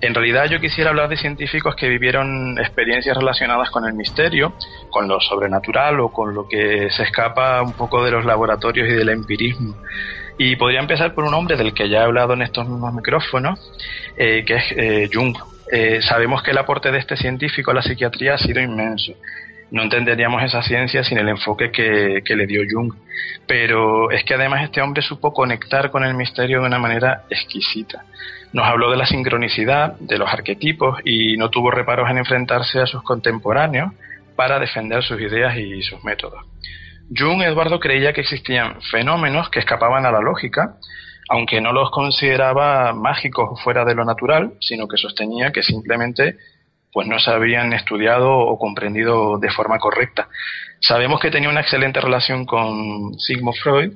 En realidad yo quisiera hablar de científicos que vivieron experiencias relacionadas con el misterio, con lo sobrenatural o con lo que se escapa un poco de los laboratorios y del empirismo. Y podría empezar por un hombre del que ya he hablado en estos mismos micrófonos, que es Jung. Sabemos que el aporte de este científico a la psiquiatría ha sido inmenso. No entenderíamos esa ciencia sin el enfoque que le dio Jung. Pero es que además este hombre supo conectar con el misterio de una manera exquisita. Nos habló de la sincronicidad, de los arquetipos y no tuvo reparos en enfrentarse a sus contemporáneos para defender sus ideas y sus métodos. Jung, Eduardo, creía que existían fenómenos que escapaban a la lógica, aunque no los consideraba mágicos o fuera de lo natural, sino que sostenía que simplemente pues no se habían estudiado o comprendido de forma correcta. Sabemos que tenía una excelente relación con Sigmund Freud,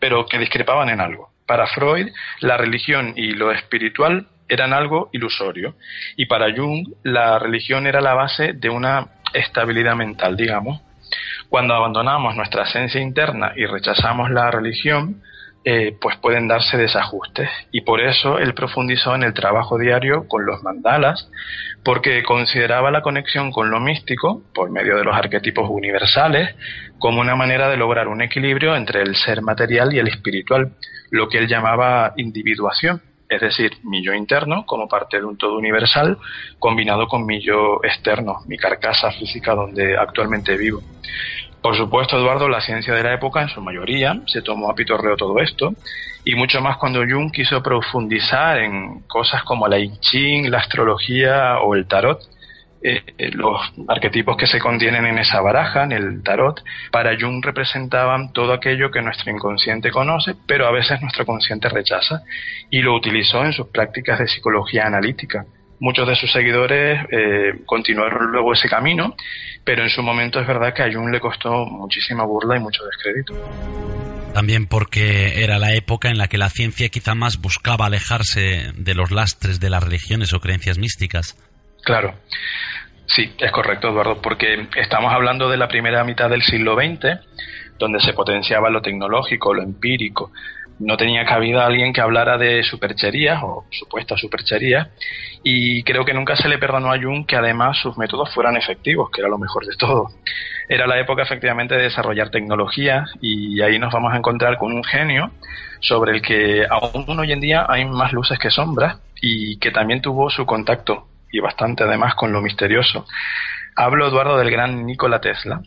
pero que discrepaban en algo. Para Freud, la religión y lo espiritual eran algo ilusorio, y para Jung, la religión era la base de una estabilidad mental, digamos. Cuando abandonamos nuestra esencia interna y rechazamos la religión, pues pueden darse desajustes, y por eso él profundizó en el trabajo diario con los mandalas, porque consideraba la conexión con lo místico, por medio de los arquetipos universales, como una manera de lograr un equilibrio entre el ser material y el espiritual, lo que él llamaba individuación, es decir, mi yo interno como parte de un todo universal, combinado con mi yo externo, mi carcasa física donde actualmente vivo. Por supuesto, Eduardo, la ciencia de la época, en su mayoría, se tomó a pitorreo todo esto, y mucho más cuando Jung quiso profundizar en cosas como la I Ching, la astrología o el tarot. Los arquetipos que se contienen en esa baraja, en el tarot, para Jung representaban todo aquello que nuestro inconsciente conoce, pero a veces nuestro consciente rechaza, y lo utilizó en sus prácticas de psicología analítica. Muchos de sus seguidores continuaron luego ese camino, pero en su momento es verdad que a Jung le costó muchísima burla y mucho descrédito. También porque era la época en la que la ciencia quizá más buscaba alejarse de los lastres de las religiones o creencias místicas. Claro, sí, es correcto, Eduardo, porque estamos hablando de la primera mitad del siglo XX, donde se potenciaba lo tecnológico, lo empírico. No tenía cabida alguien que hablara de supercherías o supuestas supercherías, y creo que nunca se le perdonó a Jung que además sus métodos fueran efectivos, que era lo mejor de todo. Era la época efectivamente de desarrollar tecnología, y ahí nos vamos a encontrar con un genio sobre el que aún hoy en día hay más luces que sombras, y que también tuvo su contacto, y bastante además, con lo misterioso. Hablo, Eduardo, del gran Nikola Tesla.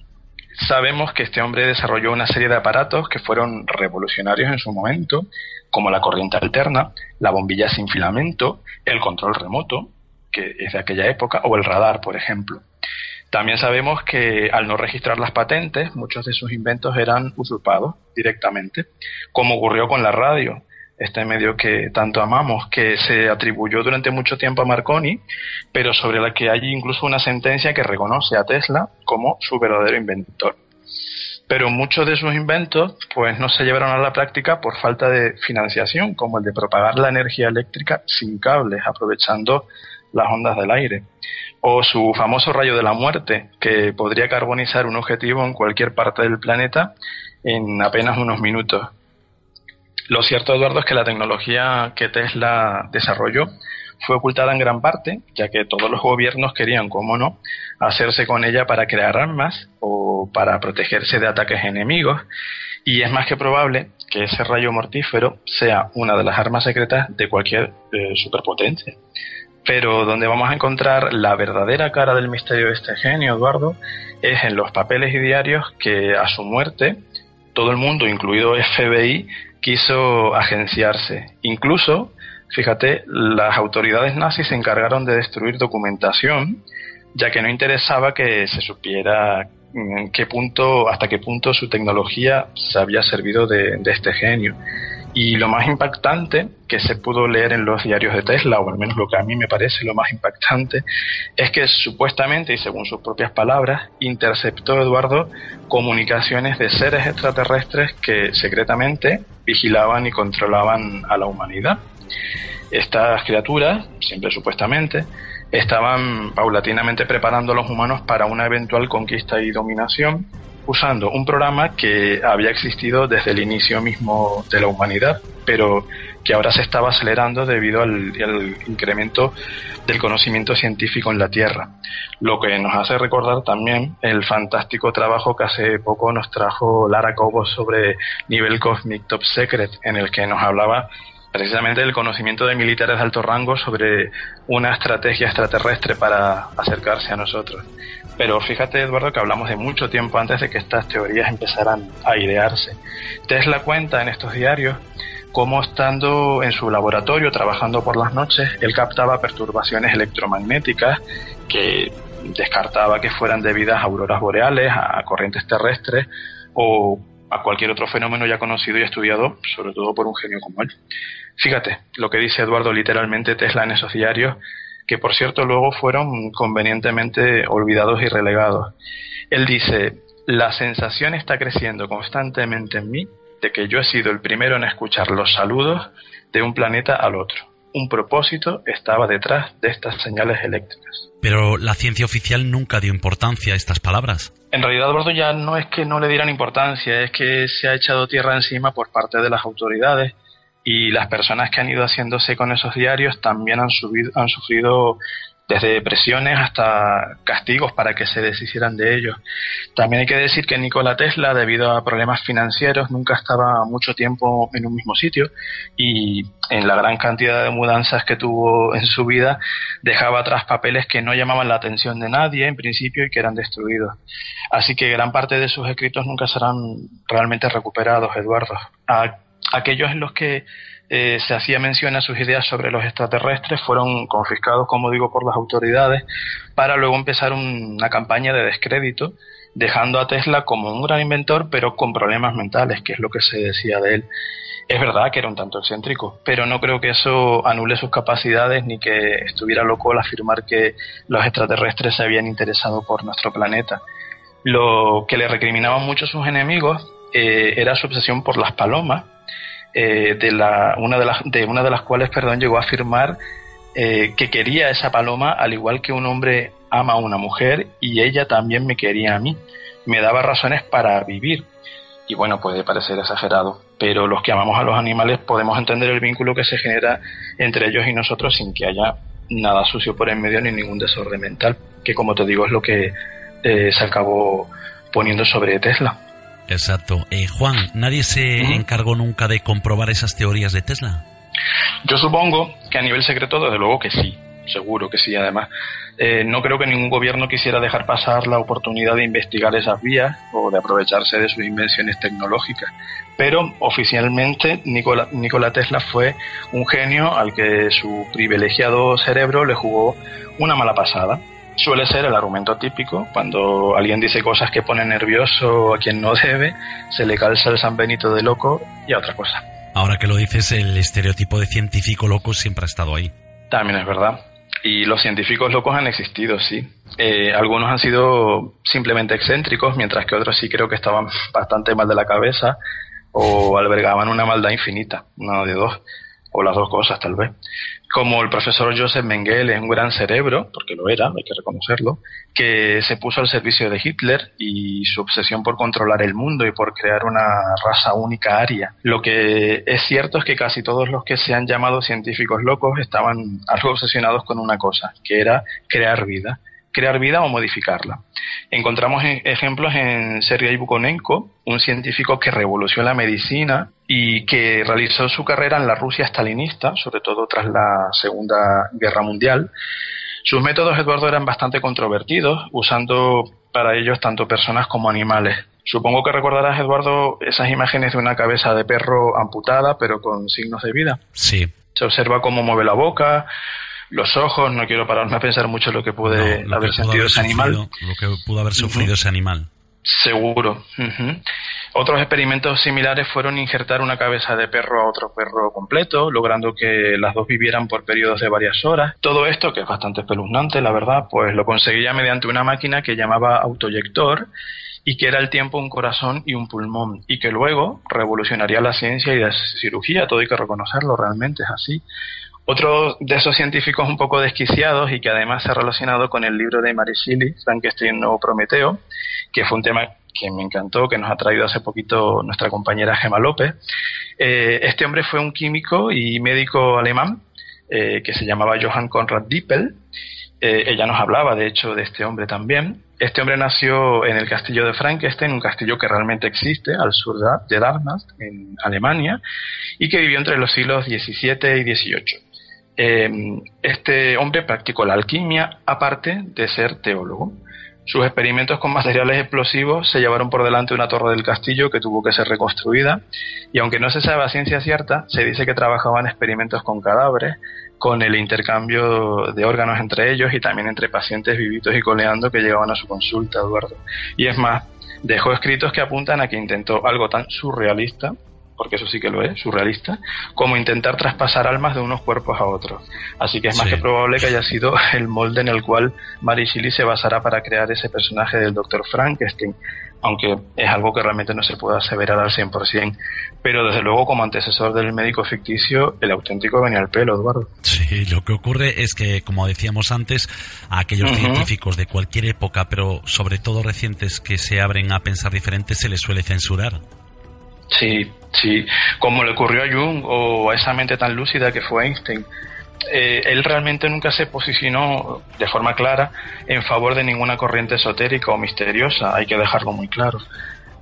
Sabemos que este hombre desarrolló una serie de aparatos que fueron revolucionarios en su momento, como la corriente alterna, la bombilla sin filamento, el control remoto, que es de aquella época, o el radar, por ejemplo. También sabemos que al no registrar las patentes, muchos de sus inventos eran usurpados directamente, como ocurrió con la radio, este medio que tanto amamos, que se atribuyó durante mucho tiempo a Marconi, pero sobre la que hay incluso una sentencia que reconoce a Tesla como su verdadero inventor. Pero muchos de sus inventos pues no se llevaron a la práctica por falta de financiación, como el de propagar la energía eléctrica sin cables, aprovechando las ondas del aire, o su famoso rayo de la muerte, que podría carbonizar un objetivo en cualquier parte del planeta en apenas unos minutos. Lo cierto, Eduardo, es que la tecnología que Tesla desarrolló fue ocultada en gran parte, ya que todos los gobiernos querían, cómo no, hacerse con ella para crear armas o para protegerse de ataques enemigos, y es más que probable que ese rayo mortífero sea una de las armas secretas de cualquier superpotencia. Pero donde vamos a encontrar la verdadera cara del misterio de este genio, Eduardo, es en los papeles y diarios que a su muerte todo el mundo, incluido FBI, quiso agenciarse. Incluso, fíjate, las autoridades nazis se encargaron de destruir documentación, ya que no interesaba que se supiera hasta qué punto su tecnología se había servido de este genio. Y lo más impactante que se pudo leer en los diarios de Tesla, o al menos lo que a mí me parece lo más impactante, es que supuestamente, y según sus propias palabras, interceptó Eduardo comunicaciones de seres extraterrestres que secretamente vigilaban y controlaban a la humanidad. Estas criaturas, siempre supuestamente, estaban paulatinamente preparando a los humanos para una eventual conquista y dominación, usando un programa que había existido desde el inicio mismo de la humanidad, pero que ahora se estaba acelerando debido al incremento del conocimiento científico en la Tierra. Lo que nos hace recordar también el fantástico trabajo que hace poco nos trajo Lara Cobos sobre Nivel Cosmic Top Secret, en el que nos hablaba precisamente del conocimiento de militares de alto rango sobre una estrategia extraterrestre para acercarse a nosotros. Pero fíjate, Eduardo, que hablamos de mucho tiempo antes de que estas teorías empezaran a idearse. Tesla cuenta en estos diarios cómo, estando en su laboratorio trabajando por las noches, él captaba perturbaciones electromagnéticas que descartaba que fueran debidas a auroras boreales, a corrientes terrestres o a cualquier otro fenómeno ya conocido y estudiado, sobre todo por un genio como él. Fíjate lo que dice Eduardo literalmente Tesla en esos diarios, que por cierto luego fueron convenientemente olvidados y relegados. Él dice: la sensación está creciendo constantemente en mí de que yo he sido el primero en escuchar los saludos de un planeta al otro. Un propósito estaba detrás de estas señales eléctricas. Pero la ciencia oficial nunca dio importancia a estas palabras. En realidad, Eduardo, ya no es que no le dieran importancia, es que se ha echado tierra encima por parte de las autoridades, y las personas que han ido haciéndose con esos diarios también han sufrido desde presiones hasta castigos para que se deshicieran de ellos. También hay que decir que Nikola Tesla, debido a problemas financieros, nunca estaba mucho tiempo en un mismo sitio, y en la gran cantidad de mudanzas que tuvo en su vida dejaba atrás papeles que no llamaban la atención de nadie en principio y que eran destruidos. Así que gran parte de sus escritos nunca serán realmente recuperados, Eduardo. Aquellos en los que se hacía mención a sus ideas sobre los extraterrestres fueron confiscados, como digo, por las autoridades, para luego empezar una campaña de descrédito, dejando a Tesla como un gran inventor, pero con problemas mentales, que es lo que se decía de él. Es verdad que era un tanto excéntrico, pero no creo que eso anule sus capacidades ni que estuviera loco al afirmar que los extraterrestres se habían interesado por nuestro planeta. Lo que le recriminaban mucho sus enemigos era su obsesión por las palomas, una de las cuales llegó a afirmar que quería esa paloma al igual que un hombre ama a una mujer, y ella también me quería a mí, me daba razones para vivir. Y bueno, puede parecer exagerado, pero los que amamos a los animales podemos entender el vínculo que se genera entre ellos y nosotros sin que haya nada sucio por en medio ni ningún desorden mental, que como te digo es lo que se acabó poniendo sobre Tesla. Exacto. Juan, ¿nadie se encargó nunca de comprobar esas teorías de Tesla? Yo supongo que a nivel secreto, desde luego que sí, seguro que sí. Además, no creo que ningún gobierno quisiera dejar pasar la oportunidad de investigar esas vías o de aprovecharse de sus invenciones tecnológicas. Pero oficialmente Nikola Tesla fue un genio al que su privilegiado cerebro le jugó una mala pasada. Suele ser el argumento típico: cuando alguien dice cosas que ponen nervioso a quien no debe, se le calza el San Benito de loco y a otra cosa. Ahora que lo dices, el estereotipo de científico loco siempre ha estado ahí. También es verdad. Y los científicos locos han existido, sí. Algunos han sido simplemente excéntricos, mientras que otros sí creo que estaban bastante mal de la cabeza o albergaban una maldad infinita, una de dos, o las dos cosas tal vez. Como el profesor Joseph Mengele, un gran cerebro, porque lo era, hay que reconocerlo, que se puso al servicio de Hitler y su obsesión por controlar el mundo y por crear una raza única aria. Lo que es cierto es que casi todos los que se han llamado científicos locos estaban algo obsesionados con una cosa, que era crear vida o modificarla. Encontramos ejemplos en Sergei Bukonenko, un científico que revolucionó la medicina y que realizó su carrera en la Rusia stalinista, sobre todo tras la Segunda Guerra Mundial. Sus métodos, Eduardo, eran bastante controvertidos, usando para ellos tanto personas como animales. Supongo que recordarás, Eduardo, esas imágenes de una cabeza de perro amputada, pero con signos de vida. Sí. Se observa cómo mueve la boca, los ojos. No quiero pararme a pensar mucho lo que puede haber sentido ese animal. Lo que pudo haber sufrido ese animal. Seguro. Otros experimentos similares fueron injertar una cabeza de perro a otro perro completo, logrando que las dos vivieran por periodos de varias horas. Todo esto, que es bastante espeluznante, la verdad, pues lo conseguía mediante una máquina que llamaba autoyector y que era al tiempo un corazón y un pulmón, y que luego revolucionaría la ciencia y la cirugía, todo hay que reconocerlo, realmente es así. Otro de esos científicos un poco desquiciados y que además se ha relacionado con el libro de Mary Shelley, Frankenstein o Prometeo, que fue un tema que me encantó, que nos ha traído hace poquito nuestra compañera Gemma López. Este hombre fue un químico y médico alemán que se llamaba Johann Conrad Dippel. Ella nos hablaba, de hecho, de este hombre también. Este hombre nació en el castillo de Frankenstein, un castillo que realmente existe al sur de Darmstadt, en Alemania, y que vivió entre los siglos XVII y XVIII. Este hombre practicó la alquimia, aparte de ser teólogo. Sus experimentos con materiales explosivos se llevaron por delante una torre del castillo que tuvo que ser reconstruida, y aunque no se sabe a ciencia cierta, se dice que trabajaban experimentos con cadáveres, con el intercambio de órganos entre ellos y también entre pacientes vivitos y coleando que llegaban a su consulta, Eduardo. Y es más, dejó escritos que apuntan a que intentó algo tan surrealista, porque eso sí que lo es, surrealista, como intentar traspasar almas de unos cuerpos a otros. Así que es más que probable que haya sido el molde en el cual Mary Shelley se basará para crear ese personaje del Dr. Frankenstein, aunque es algo que realmente no se puede aseverar al 100%. Pero desde luego, como antecesor del médico ficticio, el auténtico venía al pelo, Eduardo. Sí, lo que ocurre es que, como decíamos antes, a aquellos científicos de cualquier época, pero sobre todo recientes, que se abren a pensar diferente, se les suele censurar. Sí, como le ocurrió a Jung o a esa mente tan lúcida que fue Einstein. Él realmente nunca se posicionó de forma clara en favor de ninguna corriente esotérica o misteriosa, hay que dejarlo muy claro.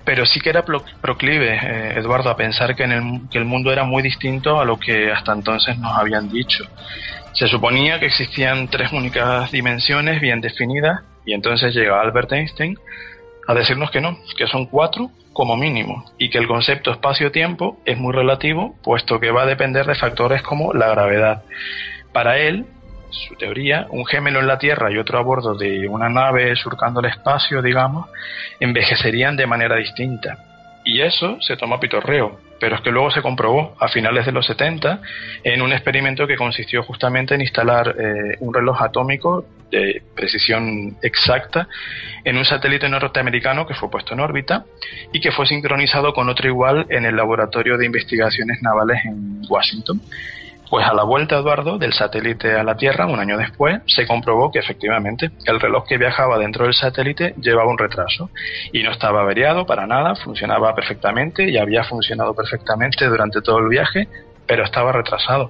Pero sí que era proclive, Eduardo, a pensar que el mundo era muy distinto a lo que hasta entonces nos habían dicho. Se suponía que existían 3 únicas dimensiones bien definidas, y entonces llega Albert Einstein a decirnos que no, que son 4 como mínimo, y que el concepto espacio-tiempo es muy relativo, puesto que va a depender de factores como la gravedad. Para él, su teoría, un gemelo en la Tierra y otro a bordo de una nave surcando el espacio, digamos, envejecerían de manera distinta. Y eso se toma pitorreo, pero es que luego se comprobó a finales de los 70 en un experimento que consistió justamente en instalar un reloj atómico de precisión exacta en un satélite norteamericano que fue puesto en órbita y que fue sincronizado con otro igual en el Laboratorio de Investigaciones Navales en Washington. Pues a la vuelta, Eduardo, del satélite a la Tierra, un año después, se comprobó que efectivamente el reloj que viajaba dentro del satélite llevaba un retraso y no estaba averiado para nada, funcionaba perfectamente y había funcionado perfectamente durante todo el viaje, pero estaba retrasado.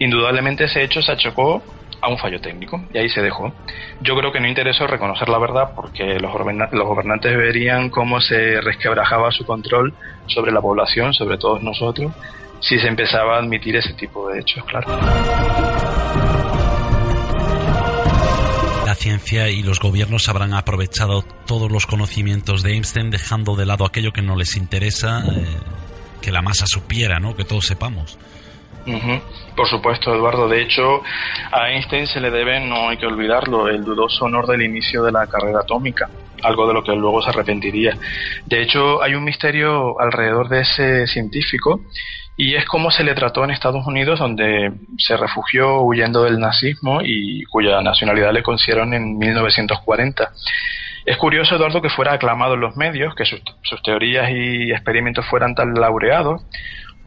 Indudablemente ese hecho se achocó a un fallo técnico y ahí se dejó. Yo creo que no interesó reconocer la verdad porque los gobernantes verían cómo se resquebrajaba su control sobre la población, sobre todos nosotros, si se empezaba a admitir ese tipo de hechos, claro. La ciencia y los gobiernos habrán aprovechado todos los conocimientos de Einstein, dejando de lado aquello que no les interesa, que la masa supiera, ¿no? Que todos sepamos. Por supuesto, Eduardo. De hecho, a Einstein se le debe, no hay que olvidarlo, el dudoso honor del inicio de la carrera atómica, algo de lo que luego se arrepentiría. De hecho, hay un misterio alrededor de ese científico, y es cómo se le trató en Estados Unidos, donde se refugió huyendo del nazismo y cuya nacionalidad le concedieron en 1940. Es curioso, Eduardo, que fuera aclamado en los medios, que sus teorías y experimentos fueran tan laureados,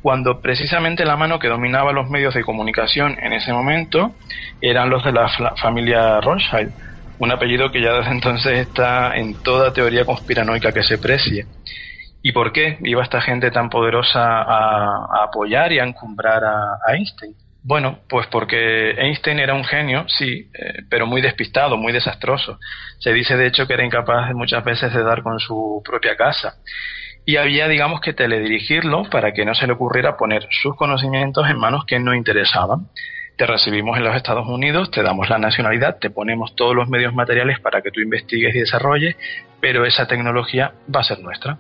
cuando precisamente la mano que dominaba los medios de comunicación en ese momento eran los de la familia Rothschild, un apellido que ya desde entonces está en toda teoría conspiranoica que se precie. ¿Y por qué iba esta gente tan poderosa a apoyar y a encumbrar a Einstein? Bueno, pues porque Einstein era un genio, sí, pero muy despistado, muy desastroso. Se dice de hecho que era incapaz muchas veces de dar con su propia casa. Y había, digamos, que teledirigirlo para que no se le ocurriera poner sus conocimientos en manos que no interesaban. te recibimos en los Estados Unidos, te damos la nacionalidad, te ponemos todos los medios materiales para que tú investigues y desarrolles, pero esa tecnología va a ser nuestra.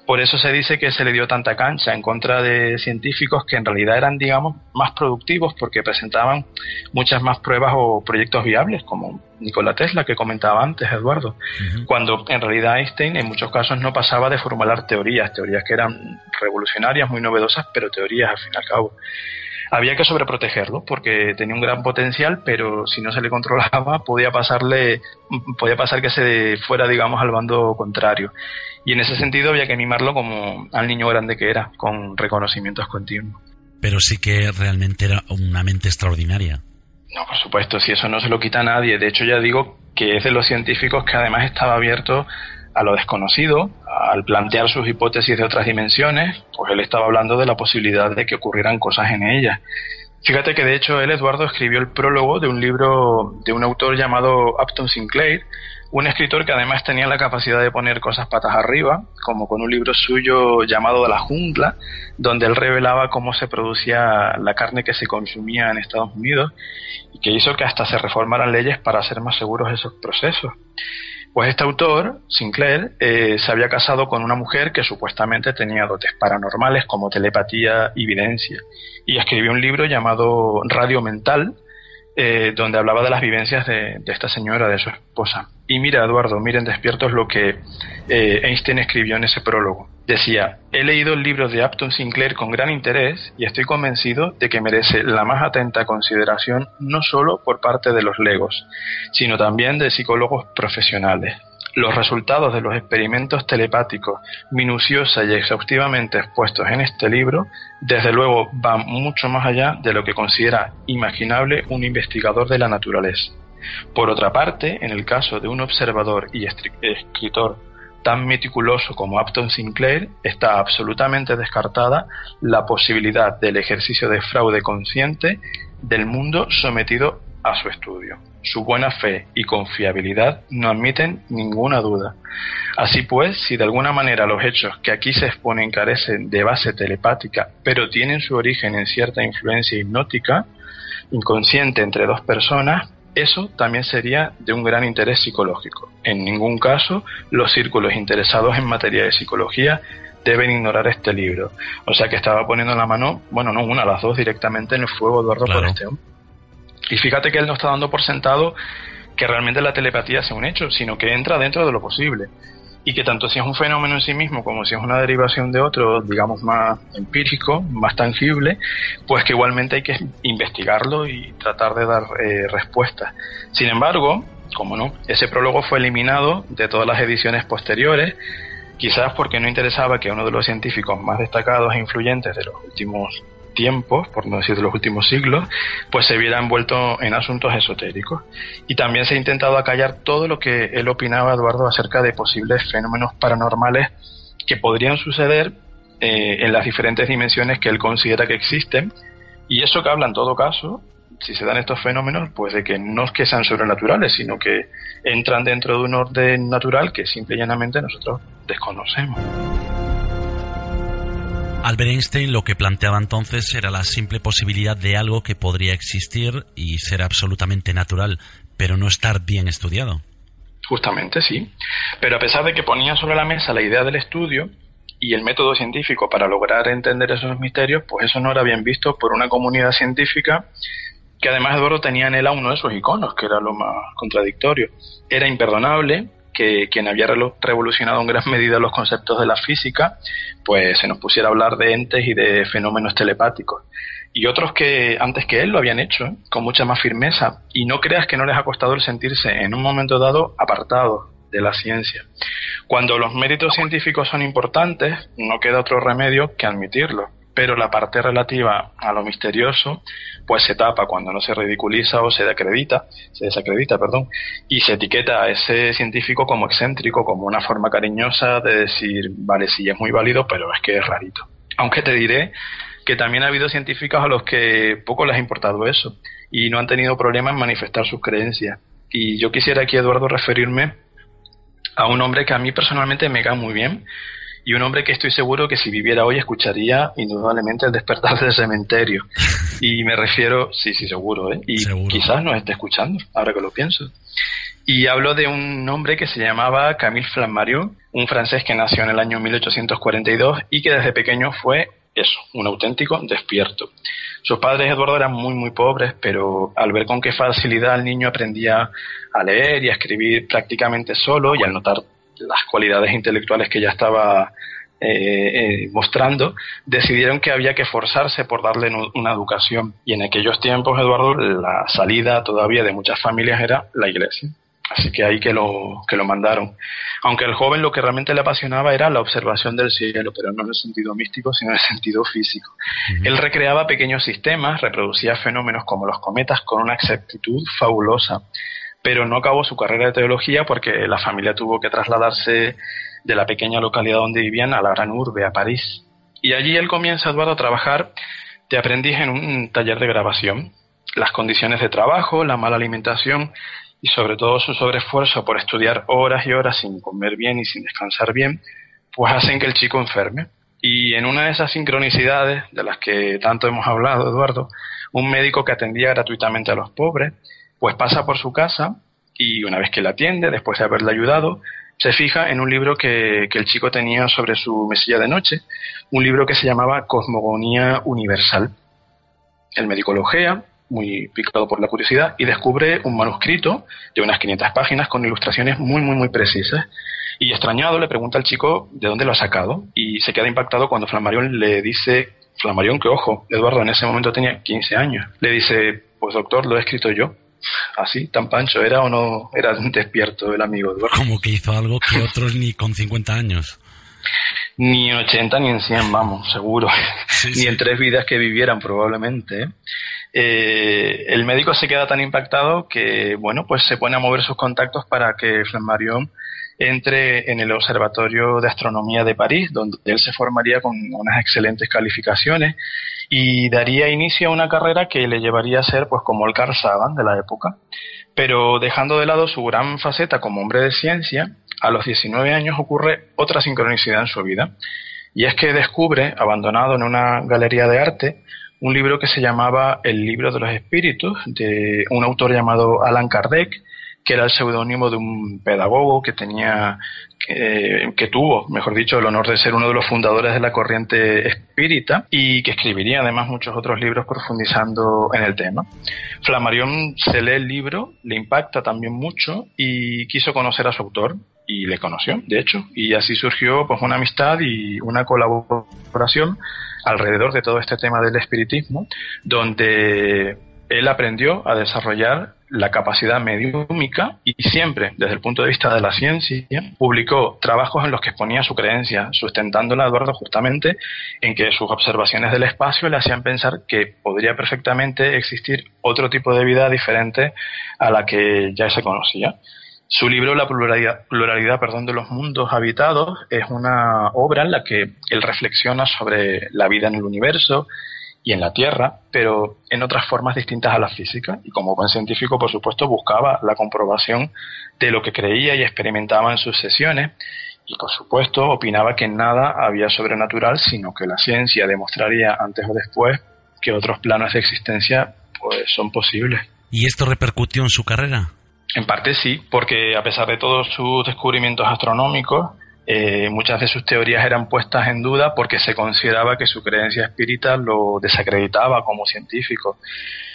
Por eso se dice que se le dio tanta cancha en contra de científicos que en realidad eran, digamos, más productivos porque presentaban muchas más pruebas o proyectos viables, como Nikola Tesla, que comentaba antes Eduardo, cuando en realidad Einstein en muchos casos no pasaba de formular teorías que eran revolucionarias, muy novedosas, pero teorías al fin y al cabo. Había que sobreprotegerlo porque tenía un gran potencial, pero si no se le controlaba podía pasar que se fuera, digamos, al bando contrario. Y en ese sentido había que mimarlo como al niño grande que era, con reconocimientos continuos. Pero sí que realmente era una mente extraordinaria. No, por supuesto, si eso no se lo quita a nadie. De hecho, ya digo que es de los científicos que además estaba abierto a lo desconocido. Al plantear sus hipótesis de otras dimensiones, pues él estaba hablando de la posibilidad de que ocurrieran cosas en ellas. Fíjate que de hecho él, Eduardo, escribió el prólogo de un libro de un autor llamado Upton Sinclair, un escritor que además tenía la capacidad de poner cosas patas arriba, como con un libro suyo llamado De la jungla, donde él revelaba cómo se producía la carne que se consumía en Estados Unidos y que hizo que hasta se reformaran leyes para hacer más seguros esos procesos. Pues este autor, Sinclair, se había casado con una mujer que supuestamente tenía dotes paranormales como telepatía y videncia, y escribió un libro llamado Radio Mental, donde hablaba de las vivencias de esta señora, de su esposa. Y mira, Eduardo, miren despiertos lo que Einstein escribió en ese prólogo. Decía: he leído el libro de Upton Sinclair con gran interés y estoy convencido de que merece la más atenta consideración no solo por parte de los legos, sino también de psicólogos profesionales. Los resultados de los experimentos telepáticos minuciosa y exhaustivamente expuestos en este libro, desde luego, van mucho más allá de lo que considera imaginable un investigador de la naturaleza. Por otra parte, en el caso de un observador y escritor tan meticuloso como Upton Sinclair, está absolutamente descartada la posibilidad del ejercicio de fraude consciente del mundo sometido a su estudio. Su buena fe y confiabilidad no admiten ninguna duda. Así pues, si de alguna manera los hechos que aquí se exponen carecen de base telepática, pero tienen su origen en cierta influencia hipnótica, inconsciente entre dos personas, eso también sería de un gran interés psicológico. En ningún caso, los círculos interesados en materia de psicología deben ignorar este libro. O sea que estaba poniendo la mano, bueno, no una, las dos directamente en el fuego, Eduardo, claro, por este hombre. Y fíjate que él no está dando por sentado que realmente la telepatía sea un hecho, sino que entra dentro de lo posible. Y que tanto si es un fenómeno en sí mismo como si es una derivación de otro, digamos, más empírico, más tangible, pues que igualmente hay que investigarlo y tratar de dar respuestas. Sin embargo, como no, ese prólogo fue eliminado de todas las ediciones posteriores, quizás porque no interesaba que uno de los científicos más destacados e influyentes de los últimos tiempos, por no decir de los últimos siglos, pues se viera envuelto en asuntos esotéricos. Y también se ha intentado acallar todo lo que él opinaba, Eduardo, acerca de posibles fenómenos paranormales que podrían suceder en las diferentes dimensiones que él considera que existen. Y eso que habla en todo caso, si se dan estos fenómenos, pues de que no es que sean sobrenaturales, sino que entran dentro de un orden natural que simple y llanamente nosotros desconocemos. Albert Einstein lo que planteaba entonces era la simple posibilidad de algo que podría existir y ser absolutamente natural, pero no estar bien estudiado. Justamente, sí. Pero a pesar de que ponía sobre la mesa la idea del estudio y el método científico para lograr entender esos misterios, pues eso no era bien visto por una comunidad científica que además, Eduardo, tenía en él a uno de sus iconos, que era lo más contradictorio. Era imperdonable que quien había revolucionado en gran medida los conceptos de la física, pues se nos pusiera a hablar de entes y de fenómenos telepáticos. Y otros que antes que él lo habían hecho, con mucha más firmeza. Y no creas que no les ha costado el sentirse en un momento dado apartados de la ciencia. Cuando los méritos científicos son importantes, no queda otro remedio que admitirlo. Pero la parte relativa a lo misterioso, pues se tapa cuando no se ridiculiza o se desacredita, y se etiqueta a ese científico como excéntrico, como una forma cariñosa de decir, vale, sí, es muy válido, pero es que es rarito. Aunque te diré que también ha habido científicos a los que poco les ha importado eso, y no han tenido problema en manifestar sus creencias. Y yo quisiera aquí, Eduardo, referirme a un hombre que a mí personalmente me cae muy bien, y un hombre que estoy seguro que si viviera hoy escucharía indudablemente El despertar del cementerio. Y me refiero, sí, seguro, ¿eh? Y Seguro. quizás nos esté escuchando, ahora que lo pienso. Y hablo de un hombre que se llamaba Camille Flammarion, un francés que nació en el año 1842 y que desde pequeño fue eso, un auténtico despierto. Sus padres, Eduardo, eran muy pobres, pero al ver con qué facilidad el niño aprendía a leer y a escribir prácticamente solo, y al notar las cualidades intelectuales que ya estaba mostrando, decidieron que había que esforzarse por darle una educación. Y en aquellos tiempos, Eduardo, la salida todavía de muchas familias era la iglesia. Así que ahí que lo mandaron. Aunque al joven lo que realmente le apasionaba era la observación del cielo, pero no en el sentido místico, sino en el sentido físico. Él recreaba pequeños sistemas, reproducía fenómenos como los cometas con una exactitud fabulosa, pero no acabó su carrera de teología porque la familia tuvo que trasladarse de la pequeña localidad donde vivían a la gran urbe, a París. Y allí él comienza, Eduardo, a trabajar de aprendiz en un taller de grabación. Las condiciones de trabajo, la mala alimentación y sobre todo su sobreesfuerzo por estudiar horas y horas sin comer bien y sin descansar bien, pues hacen que el chico enferme. Y en una de esas sincronicidades de las que tanto hemos hablado, Eduardo, un médico que atendía gratuitamente a los pobres, pues pasa por su casa y una vez que la atiende, después de haberle ayudado, se fija en un libro que el chico tenía sobre su mesilla de noche, un libro que se llamaba Cosmogonía Universal. El médico lo ojea, muy picado por la curiosidad, y descubre un manuscrito de unas 500 páginas con ilustraciones muy precisas. Y extrañado le pregunta al chico de dónde lo ha sacado, y se queda impactado cuando Flammarion le dice, Flammarion, que ojo, Eduardo en ese momento tenía 15 años, le dice, pues doctor, lo he escrito yo. Así, tan pancho era o no era un despierto el amigo Eduardo. Como que hizo algo que otros ni con 50 años. Ni en 80 ni en 100, vamos, seguro. Sí, ni en 3 vidas que vivieran probablemente. El médico se queda tan impactado que, bueno, pues se pone a mover sus contactos para que Flammarion entre en el Observatorio de Astronomía de París, donde él se formaría con unas excelentes calificaciones y daría inicio a una carrera que le llevaría a ser pues como el Carl Sagan de la época. Pero dejando de lado su gran faceta como hombre de ciencia, a los 19 años ocurre otra sincronicidad en su vida, y es que descubre, abandonado en una galería de arte, un libro que se llamaba El libro de los espíritus, de un autor llamado Allan Kardec, que era el seudónimo de un pedagogo que tuvo, mejor dicho, el honor de ser uno de los fundadores de la corriente espírita y que escribiría además muchos otros libros profundizando en el tema. Flammarion se lee el libro, le impacta también mucho y quiso conocer a su autor y le conoció, de hecho, y así surgió pues una amistad y una colaboración alrededor de todo este tema del espiritismo, donde él aprendió a desarrollar la capacidad mediúmica y siempre, desde el punto de vista de la ciencia, publicó trabajos en los que exponía su creencia, sustentándola, Eduardo, justamente en que sus observaciones del espacio le hacían pensar que podría perfectamente existir otro tipo de vida diferente a la que ya se conocía. Su libro La pluralidad de los mundos habitados es una obra en la que él reflexiona sobre la vida en el universo y en la Tierra, pero en otras formas distintas a la física, y como buen científico, por supuesto, buscaba la comprobación de lo que creía y experimentaba en sus sesiones, y por supuesto opinaba que nada había sobrenatural, sino que la ciencia demostraría antes o después que otros planos de existencia pues son posibles. ¿Y esto repercutió en su carrera? En parte sí, porque a pesar de todos sus descubrimientos astronómicos, muchas de sus teorías eran puestas en duda porque se consideraba que su creencia espírita lo desacreditaba como científico.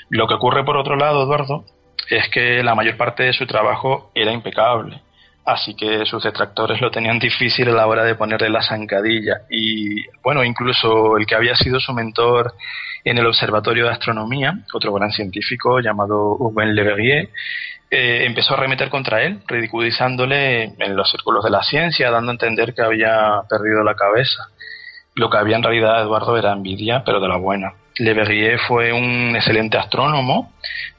Lo que ocurre por otro lado, Eduardo, es que la mayor parte de su trabajo era impecable, así que sus detractores lo tenían difícil a la hora de ponerle la zancadilla. Y bueno, incluso el que había sido su mentor en el Observatorio de Astronomía, otro gran científico llamado Urbain Le Verrier, empezó a arremeter contra él, ridiculizándole en los círculos de la ciencia, dando a entender que había perdido la cabeza. Lo que había en realidad, Eduardo, era envidia, pero de la buena. Le Verrier fue un excelente astrónomo,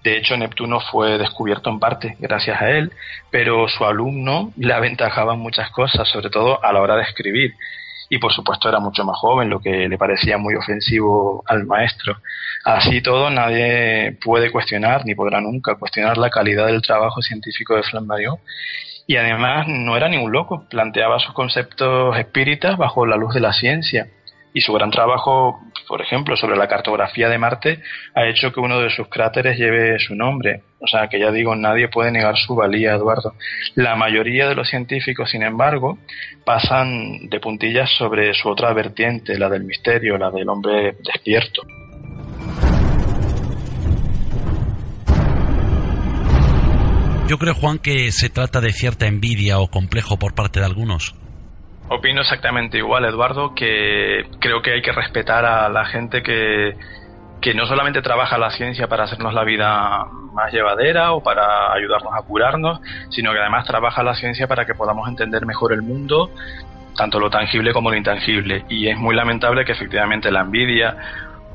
de hecho Neptuno fue descubierto en parte gracias a él, pero su alumno le aventajaba en muchas cosas, sobre todo a la hora de escribir. Y por supuesto era mucho más joven, lo que le parecía muy ofensivo al maestro. Así todo, nadie puede cuestionar, ni podrá nunca cuestionar la calidad del trabajo científico de Flammarion. Y además no era ningún loco, planteaba sus conceptos espíritas bajo la luz de la ciencia. Y su gran trabajo, por ejemplo, sobre la cartografía de Marte, ha hecho que uno de sus cráteres lleve su nombre. O sea, que ya digo, nadie puede negar su valía, Eduardo. La mayoría de los científicos, sin embargo, pasan de puntillas sobre su otra vertiente, la del misterio, la del hombre despierto. Yo creo, Juan, que se trata de cierta envidia o complejo por parte de algunos. Opino exactamente igual, Eduardo, que creo que hay que respetar a la gente que no solamente trabaja la ciencia para hacernos la vida más llevadera o para ayudarnos a curarnos, sino que además trabaja la ciencia para que podamos entender mejor el mundo, tanto lo tangible como lo intangible. Y es muy lamentable que efectivamente la envidia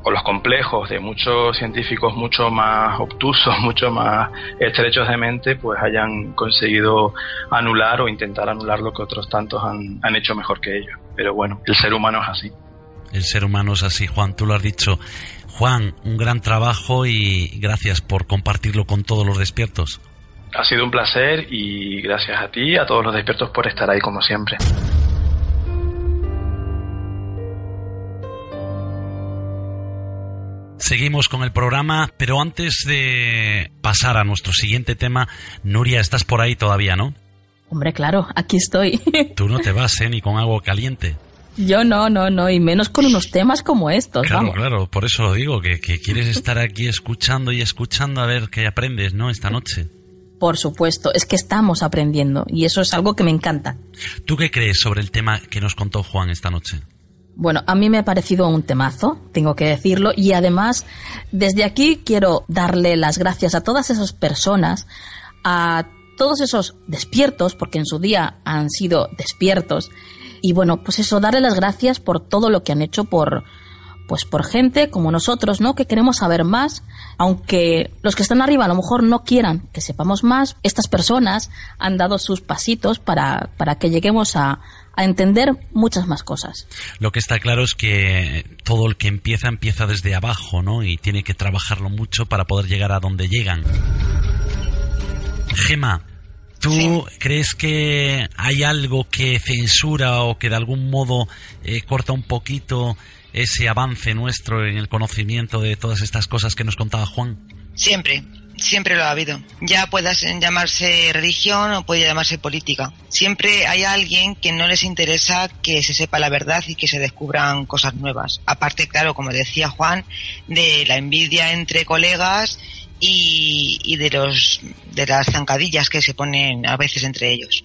o los complejos de muchos científicos mucho más obtusos, mucho más estrechos de mente, pues hayan conseguido anular o intentar anular lo que otros tantos han hecho mejor que ellos. Pero bueno, el ser humano es así. El ser humano es así, Juan, tú lo has dicho. Juan, un gran trabajo y gracias por compartirlo con todos los despiertos. Ha sido un placer y gracias a ti y a todos los despiertos por estar ahí como siempre. Seguimos con el programa, pero antes de pasar a nuestro siguiente tema, Nuria, estás por ahí todavía, ¿no? Hombre, claro, aquí estoy. Tú no te vas, ni con agua caliente. Yo no, y menos con unos temas como estos, claro, vamos. Claro, por eso lo digo, que quieres estar aquí escuchando y escuchando a ver qué aprendes, ¿no?, esta noche. Por supuesto, es que estamos aprendiendo y eso es algo que me encanta. ¿Tú qué crees sobre el tema que nos contó Juan esta noche? Bueno, a mí me ha parecido un temazo, tengo que decirlo, y además desde aquí quiero darle las gracias a todas esas personas, a todos esos despiertos, porque en su día han sido despiertos, y bueno, pues eso, darle las gracias por todo lo que han hecho por gente como nosotros, ¿no?, que queremos saber más, aunque los que están arriba a lo mejor no quieran que sepamos más. Estas personas han dado sus pasitos para que lleguemos a entender muchas más cosas. Lo que está claro es que todo el que empieza desde abajo, ¿no?, y tiene que trabajarlo mucho para poder llegar a donde llegan. Gema, ¿tú sí crees que hay algo que censura o que de algún modo corta un poquito ese avance nuestro en el conocimiento de todas estas cosas que nos contaba Juan? Siempre lo ha habido. Ya pueda llamarse religión o puede llamarse política. Siempre hay alguien que no les interesa que se sepa la verdad y que se descubran cosas nuevas. Aparte, claro, como decía Juan, de la envidia entre colegas y de las zancadillas que se ponen a veces entre ellos.